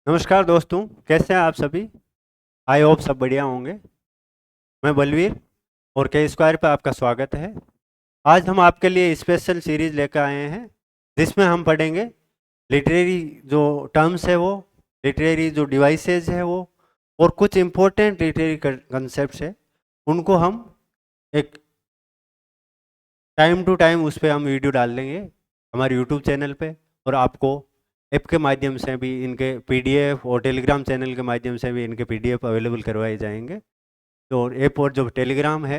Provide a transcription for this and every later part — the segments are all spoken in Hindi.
नमस्कार दोस्तों, कैसे हैं आप सभी। आई होप सब बढ़िया होंगे। मैं बलवीर और के स्क्वायर पे आपका स्वागत है। आज हम आपके लिए स्पेशल सीरीज लेकर आए हैं जिसमें हम पढ़ेंगे लिटरेरी जो टर्म्स है वो, लिटरेरी जो डिवाइसेस है वो, और कुछ इम्पोर्टेंट लिटरेरी कंसेप्ट है उनको हम एक टाइम टू टाइम उस पर हम वीडियो डाल देंगे हमारे यूट्यूब चैनल पे। और आपको ऐप के माध्यम से भी इनके पीडीएफ और टेलीग्राम चैनल के माध्यम से भी इनके पीडीएफ अवेलेबल करवाए जाएंगे। तो ऐप और जो टेलीग्राम है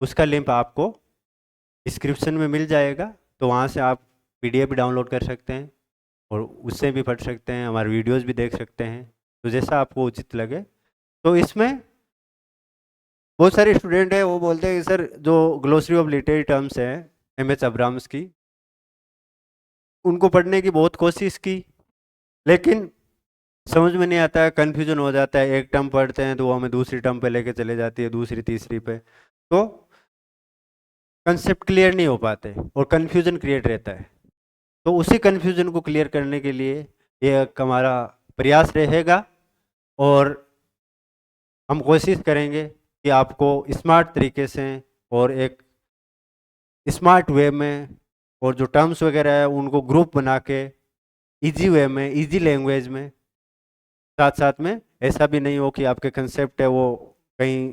उसका लिंक आपको डिस्क्रिप्शन में मिल जाएगा, तो वहाँ से आप पीडीएफ भी डाउनलोड कर सकते हैं और उससे भी पढ़ सकते हैं, हमारे वीडियोस भी देख सकते हैं, तो जैसा आपको उचित लगे। तो इसमें बहुत सारे स्टूडेंट हैं वो बोलते हैं कि सर जो ग्लोसरी ऑफ लिटरेरी टर्म्स है एम एच अब्राम्स की, उनको पढ़ने की बहुत कोशिश की लेकिन समझ में नहीं आता है, कन्फ्यूजन हो जाता है। एक टर्म पढ़ते हैं तो वो हमें दूसरी टर्म पे लेके चले जाती है, दूसरी तीसरी पे, तो कंसेप्ट क्लियर नहीं हो पाते और कन्फ्यूजन क्रिएट रहता है। तो उसी कन्फ्यूजन को क्लियर करने के लिए ये एक हमारा प्रयास रहेगा और हम कोशिश करेंगे कि आपको स्मार्ट तरीके से और एक स्मार्ट वे में, और जो टर्म्स वगैरह है उनको ग्रुप बना के इजी वे में, इजी लैंग्वेज में, साथ साथ में ऐसा भी नहीं हो कि आपके कंसेप्ट है वो कहीं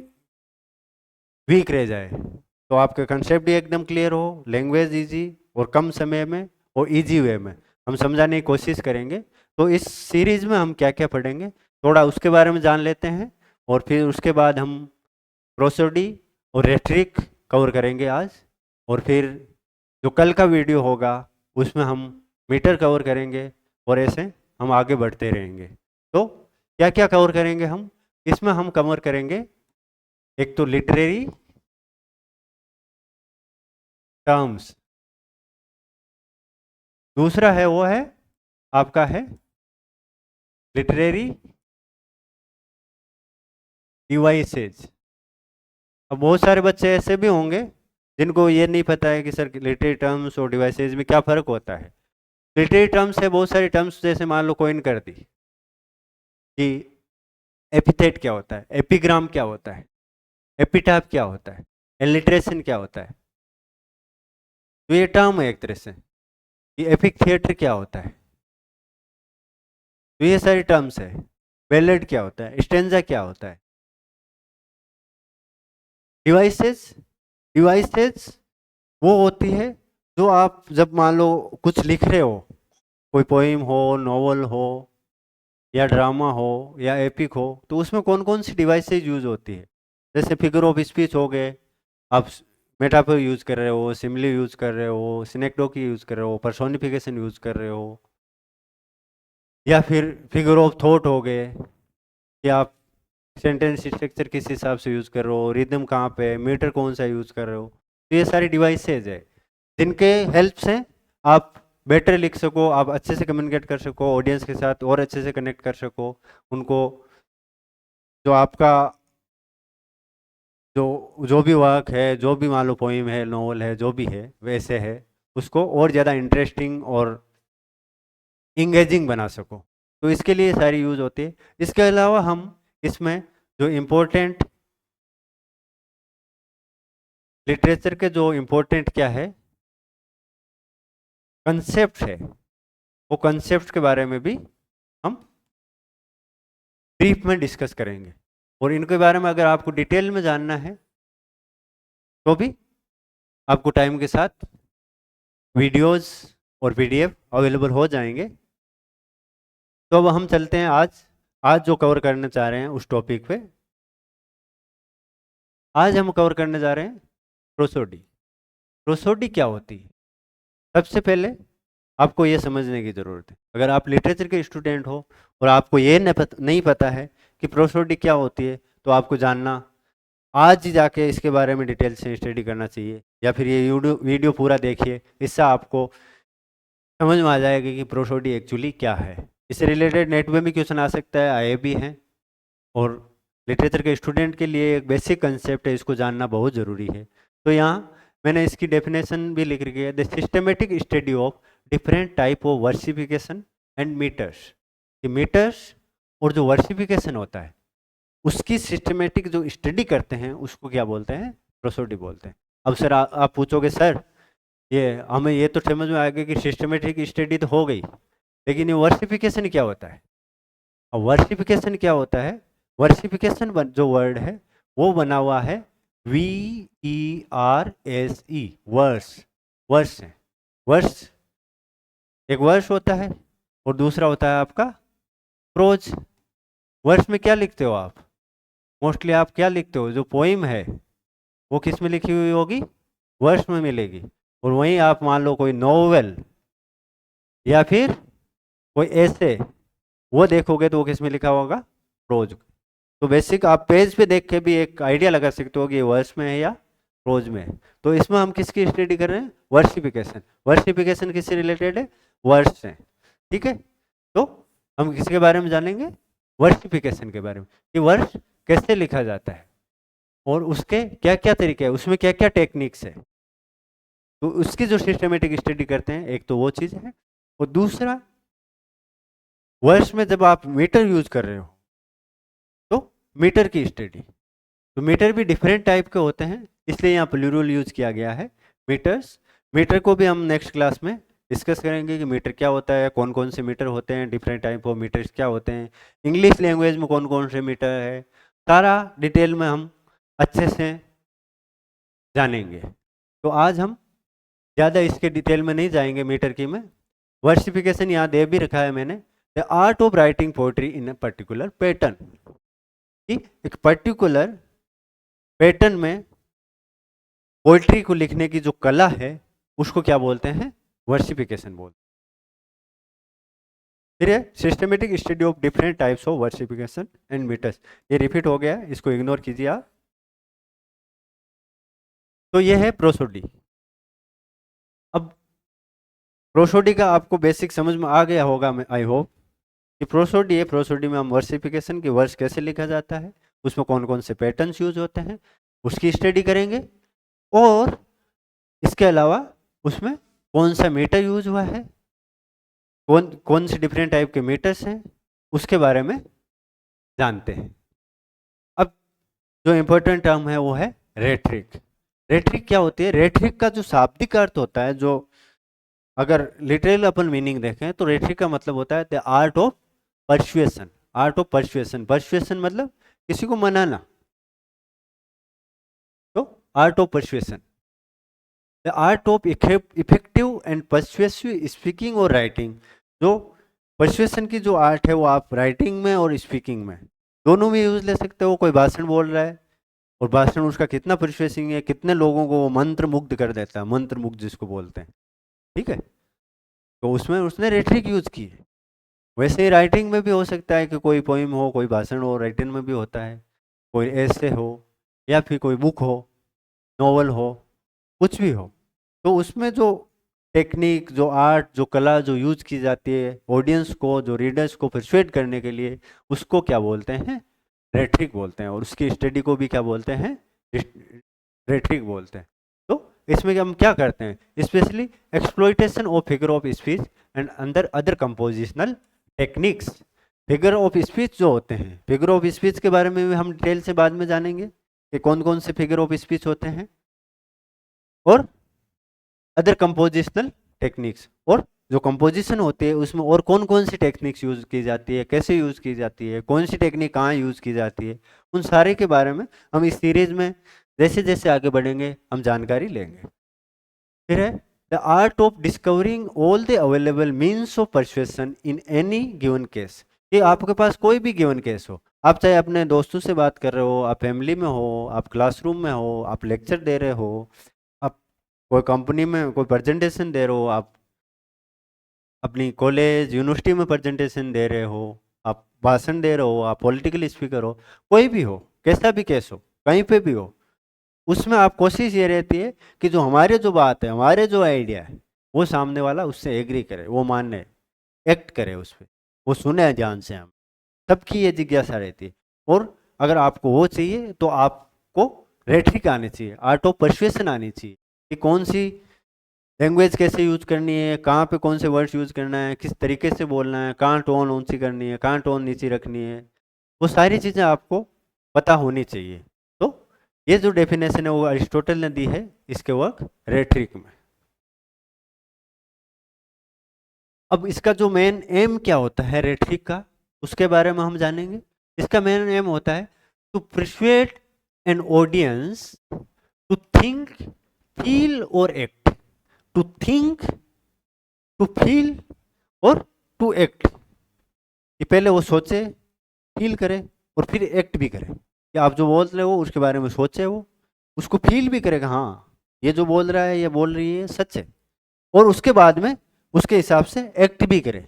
वीक रह जाए। तो आपका कंसेप्ट भी एकदम क्लियर हो, लैंग्वेज इजी और कम समय में और इजी वे में हम समझाने की कोशिश करेंगे। तो इस सीरीज में हम क्या क्या पढ़ेंगे थोड़ा उसके बारे में जान लेते हैं, और फिर उसके बाद हम प्रोसोडी और रेट्रिक कवर करेंगे आज। और फिर जो कल का वीडियो होगा उसमें हम मीटर कवर करेंगे, और ऐसे हम आगे बढ़ते रहेंगे। तो क्या क्या कवर करेंगे हम इसमें? हम कवर करेंगे एक तो लिटरेरी टर्म्स, दूसरा है वो है आपका है लिटरेरी डिवाइसेज। अब बहुत सारे बच्चे ऐसे भी होंगे जिनको ये नहीं पता है कि सर लिटरेरी टर्म्स और डिवाइसेज में क्या फ़र्क होता है। लिटरेरी टर्म्स है बहुत सारी टर्म्स, जैसे मान लो कोइन कर दी कि एपिथेट क्या होता है, एपिग्राम क्या होता है, एपिटाफ क्या होता है, एलिट्रेशन क्या होता है। तो ये टर्म है एक तरह से कि एपिक थिएटर क्या होता है। तो ये सारी टर्म्स है। बैलेड क्या होता है, स्टेंजा क्या होता है। डिवाइसेस, डिवाइसेस वो होती है जो आप जब मान लो कुछ लिख रहे हो, कोई पोइम हो, नॉवल हो, या ड्रामा हो, या एपिक हो, तो उसमें कौन कौन सी डिवाइसेज यूज होती है। जैसे फिगर ऑफ स्पीच हो गए, आप मेटाफर यूज कर रहे हो, सिमिली यूज कर रहे हो, सिनेक्डोकी यूज कर रहे हो, पर्सोनिफिकेशन यूज कर रहे हो, या फिर फिगर ऑफ थॉट हो गए कि आप सेंटेंस स्ट्रक्चर किस हिसाब से यूज कर रहे हो, रिदम कहाँ पे है, मीटर कौन सा यूज कर रहे हो। तो ये सारी डिवाइसेज है जिनके हेल्प से आप बेटर लिख सको, आप अच्छे से कम्युनिकेट कर सको ऑडियंस के साथ, और अच्छे से कनेक्ट कर सको उनको। जो आपका जो जो भी वर्क है, जो भी मान लो पोइम है, नॉवल है, जो भी है वैसे है, उसको और ज़्यादा इंटरेस्टिंग और इंगेजिंग बना सको। तो इसके लिए सारी यूज़ होती है। इसके अलावा हम इसमें जो इम्पोर्टेंट लिटरेचर के जो इम्पोर्टेंट क्या है कंसेप्ट है, वो कंसेप्ट के बारे में भी हम ब्रीफ में डिस्कस करेंगे। और इनके बारे में अगर आपको डिटेल में जानना है तो भी आपको टाइम के साथ वीडियोस और पीडीएफ अवेलेबल हो जाएंगे। तो अब हम चलते हैं आज आज जो कवर करना चाह रहे हैं उस टॉपिक पे। आज हम कवर करने जा रहे हैं प्रोसोडी। प्रोसोडी क्या होती है? सबसे पहले आपको ये समझने की ज़रूरत है, अगर आप लिटरेचर के स्टूडेंट हो और आपको ये नहीं पता है कि प्रोसोडी क्या होती है, तो आपको जानना, आज ही जाके इसके बारे में डिटेल से स्टडी करना चाहिए, या फिर ये वीडियो पूरा देखिए, इससे आपको समझ में आ जाएगा कि प्रोसोडी एक्चुअली क्या है। इससे रिलेटेड नेट में भी क्वेश्चन आ सकता है, आए भी हैं, और लिटरेचर के स्टूडेंट के लिए एक बेसिक कंसेप्ट है, इसको जानना बहुत ज़रूरी है। तो यहाँ मैंने इसकी डेफिनेशन भी लिख रखी है, the systematic study of different type of versification and meters. कि मीटर्स और जो वर्सिफिकेशन होता है उसकी सिस्टमेटिक जो स्टडी करते हैं उसको क्या बोलते हैं, प्रोसोडी बोलते हैं। अब सर आप पूछोगे सर ये हमें ये तो समझ में आ गया कि सिस्टमेटिक स्टडी तो हो गई, लेकिन ये वर्सिफिकेशन क्या होता है। अब वर्सिफिकेशन क्या होता है, वर्सिफिकेशन जो वर्ड है वो बना हुआ है VERSE, वर्स। वर्स है, वर्स एक वर्स होता है और दूसरा होता है आपका प्रोज। वर्स में क्या लिखते हो आप, मोस्टली आप क्या लिखते हो, जो पोइम है वो किस में लिखी हुई होगी, वर्स में मिलेगी। और वहीं आप मान लो कोई नोवेल या फिर कोई ऐसे वो देखोगे तो वो किस में लिखा होगा, प्रोज। तो बेसिक आप पेज पे देख के भी एक आइडिया लगा सकते हो कि ये वर्स में है या प्रोज में है। तो इसमें हम किसकी स्टडी कर रहे हैं, वर्सिफिकेशन। वर्सिफिकेशन किससे रिलेटेड है, वर्स से। ठीक है, तो हम किसके बारे में जानेंगे, वर्सिफिकेशन के बारे में, कि वर्स कैसे लिखा जाता है और उसके क्या क्या तरीके हैं, उसमें क्या क्या टेक्निक्स है। तो उसकी जो सिस्टमेटिक स्टडी करते हैं, एक तो वो चीज़ है। और दूसरा, वर्स में जब आप मीटर यूज कर रहे हो तो मीटर की स्टडी। तो मीटर भी डिफरेंट टाइप के होते हैं, इसलिए यहाँ प्लूरल यूज किया गया है, मीटर्स। मीटर को भी हम नेक्स्ट क्लास में डिस्कस करेंगे कि मीटर क्या होता है, कौन कौन से मीटर होते हैं, डिफरेंट टाइप ऑफ मीटर्स क्या होते हैं, इंग्लिश लैंग्वेज में कौन कौन से मीटर है, सारा डिटेल में हम अच्छे से जानेंगे। तो आज हम ज़्यादा इसके डिटेल में नहीं जाएंगे मीटर की में। वर्सिफिकेशन यहाँ दे भी रखा है मैंने, the art of writing poetry in a particular pattern, कि एक पर्टिकुलर पैटर्न में पोएट्री को लिखने की जो कला है उसको क्या बोलते हैं, वर्सिफिकेशन बोलते हैं। फिर है systematic study of different types of versification and meters. ये रिपीट हो गया, इसको इग्नोर कीजिए आप। तो ये है प्रोसोडी। अब प्रोसोडी का आपको बेसिक समझ में आ गया होगा, मैं आई होप कि प्रोसोडी है। प्रोसोडी में हम वर्सिफिकेशन की वर्स कैसे लिखा जाता है, उसमें कौन कौन से पैटर्न्स यूज होते हैं उसकी स्टडी करेंगे, और इसके अलावा उसमें कौन सा मीटर यूज हुआ है, कौन कौन से डिफरेंट टाइप के मीटर्स हैं उसके बारे में जानते हैं। अब जो इम्पोर्टेंट टर्म है वो है रेट्रिक। रेट्रिक क्या होती है, रेट्रिक का जो शाब्दिक अर्थ होता है, जो अगर लिटरल अपन मीनिंग देखें तो रेट्रिक का मतलब होता है the art of persuasion. Art of persuasion, persuasion मतलब किसी को मनाना, तो art of persuasion, the art of effective and persuasive speaking और राइटिंग। जो परसुएशन की जो आर्ट है वो आप राइटिंग में और स्पीकिंग में दोनों में यूज ले सकते हो। कोई भाषण बोल रहा है और भाषण उसका कितना परसुएसिंग है, कितने लोगों को वो मंत्र मुग्ध कर देता है, मंत्र मुग्ध जिसको बोलते हैं, ठीक है, तो उसमें उसने रेट्रिक यूज की है। वैसे ही राइटिंग में भी हो सकता है कि कोई पोइम हो, कोई भाषण हो, राइटिंग में भी होता है, कोई ऐसे हो या फिर कोई बुक हो, नॉवल हो, कुछ भी हो, तो उसमें जो टेक्निक, जो आर्ट, जो कला जो यूज की जाती है ऑडियंस को, जो रीडर्स को परसुएट करने के लिए, उसको क्या बोलते हैं, रेट्रिक बोलते हैं। और उसकी स्टडी को भी क्या बोलते हैं, रेट्रिक बोलते हैं। तो इसमें हम क्या करते हैं, specially exploitation of figure of speech and अंदर other compositional techniques. Figure of speech जो होते हैं, फिगर ऑफ स्पीच के बारे में भी हम डिटेल से बाद में जानेंगे कि कौन कौन से फिगर ऑफ स्पीच होते हैं, और अदर कंपोजिशनल टेक्निक्स, और जो कंपोजिशन होती है उसमें और कौन कौन सी टेक्निक्स यूज की जाती है, कैसे यूज की जाती है, कौन सी टेक्निक कहाँ यूज की जाती है, उन सारे के बारे में हम इस सीरीज में जैसे जैसे आगे बढ़ेंगे हम जानकारी लेंगे। फिर है the art of discovering all the available means of persuasion in any given case. कि आपके पास कोई भी गिवन केस हो, आप चाहे अपने दोस्तों से बात कर रहे हो, आप फैमिली में हो, आप क्लासरूम में हो, आप लेक्चर दे रहे हो, आप कोई कंपनी में कोई प्रेजेंटेशन दे रहे हो, आप अपनी कॉलेज यूनिवर्सिटी में प्रेजेंटेशन दे रहे हो, आप भाषण दे रहे हो, आप पॉलिटिकल स्पीकर हो, कोई भी हो, कैसा भी केस हो, कहीं पे भी हो, उसमें आप कोशिश ये रहती है कि जो हमारे जो बात है, हमारे जो आइडिया है, वो सामने वाला उससे एग्री करे, वो माने, एक्ट करे उस पर, वो सुने ध्यान से। हम सबकी ये जिज्ञासा रहती है। और अगर आपको वो चाहिए तो आपको रेट्रिक आनी चाहिए, आर्ट ऑफ परसुएशन आनी चाहिए कि कौन सी लैंग्वेज कैसे यूज करनी है, कहाँ पे कौन से वर्ड्स यूज करना है, किस तरीके से बोलना है, कहाँ टोन ऊंची करनी है, कहाँ टोन नीची रखनी है, वो सारी चीज़ें आपको पता होनी चाहिए। तो ये जो डेफिनेशन है वो अरिस्टोटल ने दी है इसके वर्क रेटरिक में। अब इसका जो मेन एम क्या होता है रेटरिक का, उसके बारे में हम जानेंगे। इसका मेन एम होता है to persuade an audience to think, feel और act. To think, to feel और टू एक्ट, कि पहले वो सोचे, फील करे और फिर एक्ट भी करे, कि आप जो बोल रहे हो उसके बारे में सोचे, वो उसको फील भी करेगा, हाँ ये जो बोल रहा है, ये बोल रही है सच है, और उसके बाद में उसके हिसाब से एक्ट भी करे।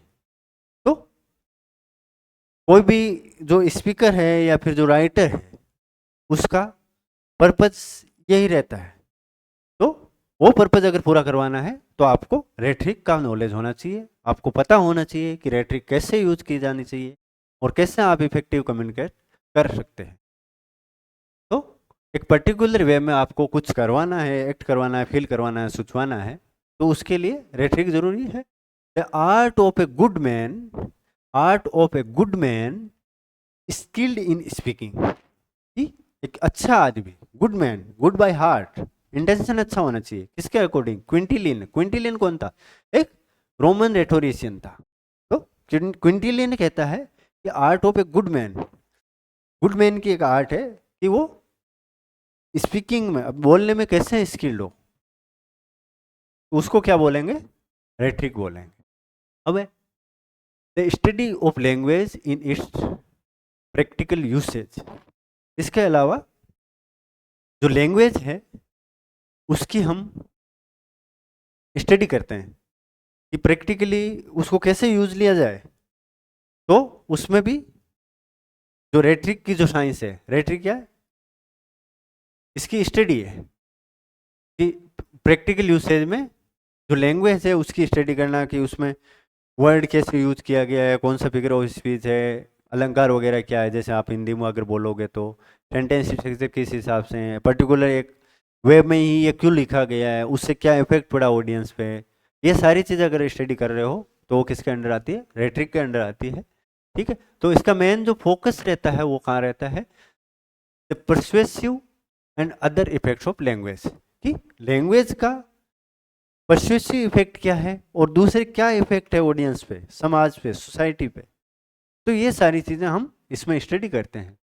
तो कोई भी जो स्पीकर है या फिर जो राइटर है, उसका पर्पस यही रहता है। तो वो पर्पस अगर पूरा करवाना है तो आपको रेटरिक का नॉलेज होना चाहिए, आपको पता होना चाहिए कि रेटरिक कैसे यूज की जानी चाहिए और कैसे आप इफेक्टिव कम्युनिकेट कर सकते हैं। तो एक पर्टिकुलर वे में आपको कुछ करवाना है, एक्ट करवाना है, फील करवाना है, सोचवाना है, तो उसके लिए रेटरिक जरूरी है। The art of a good man, art of a good man skilled in speaking. एक अच्छा आदमी, good man, good by heart, intention अच्छा होना चाहिए, किसके अकॉर्डिंग? क्विंटिलियन। क्विंटिलियन कौन था? एक रोमन रेटोरिशियन था। तो क्विंटिलियन कहता है कि art of a good man, good man की एक आर्ट है कि वो स्पीकिंग में, बोलने में कैसे स्किल्ड हो, उसको क्या बोलेंगे? रेटरिक बोलेंगे। अब the study of language in its practical usage. इसके अलावा जो लैंग्वेज है उसकी हम स्टडी करते हैं कि प्रैक्टिकली उसको कैसे यूज लिया जाए। तो उसमें भी जो रेटरिक की जो साइंस है, रेटरिक क्या है? इसकी स्टडी है कि प्रैक्टिकल यूसेज में जो लैंग्वेज है उसकी स्टडी करना, कि उसमें वर्ड कैसे यूज किया गया है, कौन सा फिगर ऑफ स्पीच है, अलंकार वगैरह क्या है। जैसे आप हिंदी में अगर बोलोगे तो सेंटेंस स्ट्रक्चर किस हिसाब से है, पर्टिकुलर एक वे में ही ये क्यों लिखा गया है, उससे क्या इफेक्ट पड़ा ऑडियंस पे। ये सारी चीज़ें अगर स्टडी कर रहे हो तो वो किसके अंडर आती है? रेटरिक के अंडर आती है। ठीक है, तो इसका मेन जो फोकस रहता है वो कहाँ रहता है? The persuasive and other effects of language, कि लैंग्वेज का परसुएसिव इफेक्ट क्या है और दूसरे क्या इफेक्ट है ऑडियंस पे, समाज पे, सोसाइटी पे। तो ये सारी चीजें हम इसमें स्टडी करते हैं।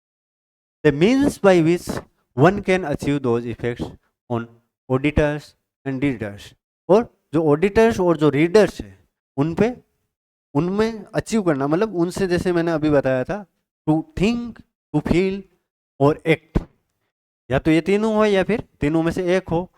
The means by which one can achieve those effects on auditors and readers. और जो ऑडिटर्स और जो रीडर्स है उन पे, उनमें अचीव करना, मतलब उनसे, जैसे मैंने अभी बताया था, टू थिंक, टू फील और एक्ट, या तो ये तीनों हो या फिर तीनों में से एक हो,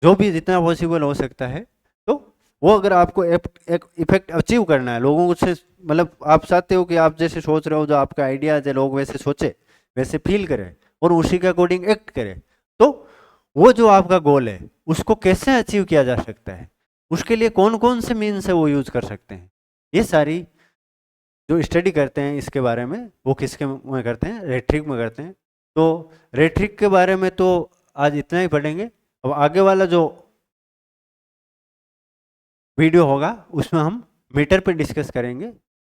जो भी जितना पॉसिबल हो सकता है। तो वो अगर आपको एक इफेक्ट अचीव करना है लोगों से, मतलब आप चाहते हो कि आप जैसे सोच रहे हो, जो आपका आइडियाज है, लोग वैसे सोचे, वैसे फील करें और उसी के अकॉर्डिंग एक्ट करें, तो वो जो आपका गोल है उसको कैसे अचीव किया जा सकता है, उसके लिए कौन कौन से मीन्स है वो यूज कर सकते हैं। ये सारी जो स्टडी करते हैं इसके बारे में, वो किसके में करते हैं? रेटरिक में करते हैं। तो रेटरिक के बारे में तो आज इतना ही पढ़ेंगे। अब आगे वाला जो वीडियो होगा उसमें हम मीटर पे डिस्कस करेंगे,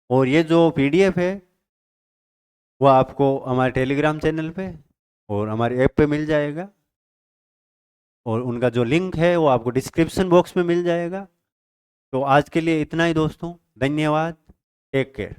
और ये जो पीडीएफ है वो आपको हमारे टेलीग्राम चैनल पे और हमारे ऐप पे मिल जाएगा, और उनका जो लिंक है वो आपको डिस्क्रिप्शन बॉक्स में मिल जाएगा। तो आज के लिए इतना ही दोस्तों, धन्यवाद, टेक केयर।